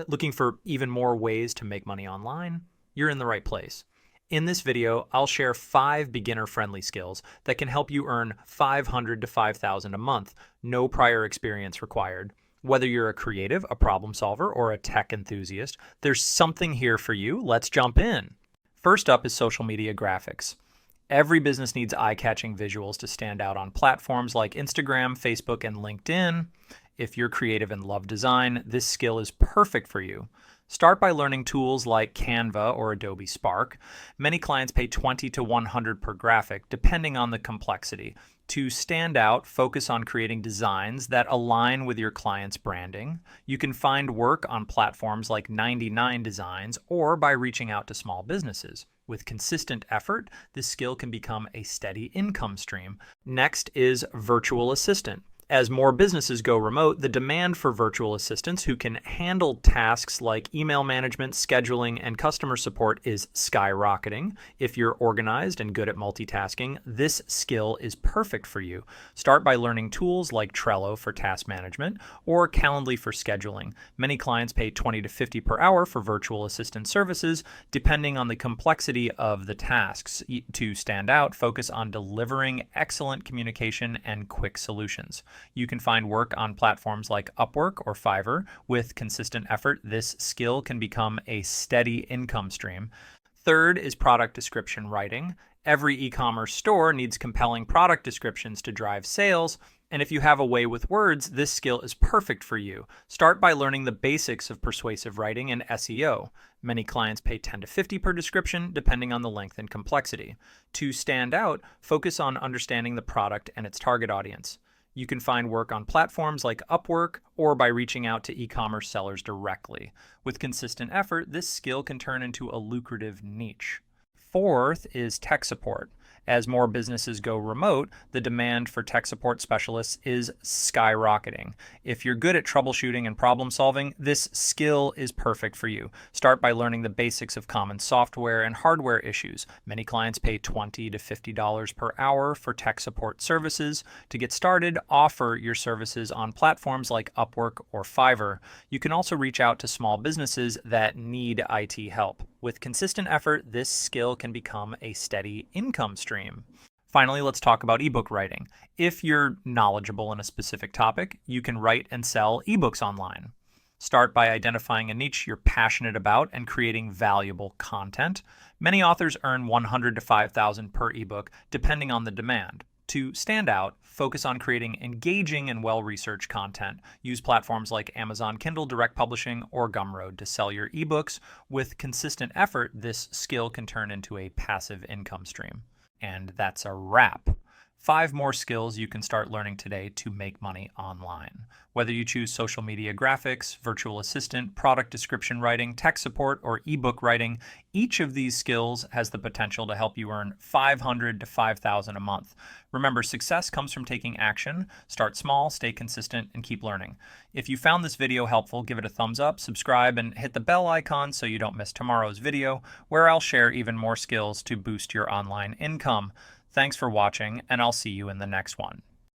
Looking for even more ways to make money online? You're in the right place. In this video, I'll share 5 beginner-friendly skills that can help you earn $500 to $5,000 a month, no prior experience required. Whether you're a creative, a problem solver, or a tech enthusiast, there's something here for you. Let's jump in. First up is social media graphics. Every business needs eye-catching visuals to stand out on platforms like Instagram, Facebook, and LinkedIn. If you're creative and love design, this skill is perfect for you. Start by learning tools like Canva or Adobe Spark. Many clients pay $20 to $100 per graphic, depending on the complexity. To stand out, focus on creating designs that align with your client's branding. You can find work on platforms like 99 Designs or by reaching out to small businesses. With consistent effort, this skill can become a steady income stream. Next is virtual assistant. As more businesses go remote, the demand for virtual assistants who can handle tasks like email management, scheduling, and customer support is skyrocketing. If you're organized and good at multitasking, this skill is perfect for you. Start by learning tools like Trello for task management or Calendly for scheduling. Many clients pay $20 to $50 per hour for virtual assistant services, depending on the complexity of the tasks. To stand out, focus on delivering excellent communication and quick solutions. You can find work on platforms like Upwork or Fiverr. With consistent effort, this skill can become a steady income stream. Third is product description writing. Every e-commerce store needs compelling product descriptions to drive sales, and if you have a way with words, this skill is perfect for you. Start by learning the basics of persuasive writing and SEO. Many clients pay $10 to $50 per description, depending on the length and complexity. To stand out, focus on understanding the product and its target audience. You can find work on platforms like Upwork or by reaching out to e-commerce sellers directly. With consistent effort, this skill can turn into a lucrative niche. Fourth is tech support. As more businesses go remote, the demand for tech support specialists is skyrocketing. If you're good at troubleshooting and problem solving, this skill is perfect for you. Start by learning the basics of common software and hardware issues. Many clients pay $20 to $50 per hour for tech support services. To get started, offer your services on platforms like Upwork or Fiverr. You can also reach out to small businesses that need IT help. With consistent effort, this skill can become a steady income stream. Finally, let's talk about ebook writing. If you're knowledgeable in a specific topic, you can write and sell ebooks online. Start by identifying a niche you're passionate about and creating valuable content. Many authors earn $100 to $5,000 per ebook, depending on the demand. To stand out, focus on creating engaging and well-researched content. Use platforms like Amazon Kindle Direct Publishing or Gumroad to sell your ebooks. With consistent effort, this skill can turn into a passive income stream. And that's a wrap. 5 more skills you can start learning today to make money online. Whether you choose social media graphics, virtual assistant, product description writing, tech support, or ebook writing, each of these skills has the potential to help you earn $500 to $5,000 a month. Remember, success comes from taking action. Start small, stay consistent, and keep learning. If you found this video helpful, give it a thumbs up, subscribe, and hit the bell icon so you don't miss tomorrow's video, where I'll share even more skills to boost your online income. Thanks for watching, and I'll see you in the next one.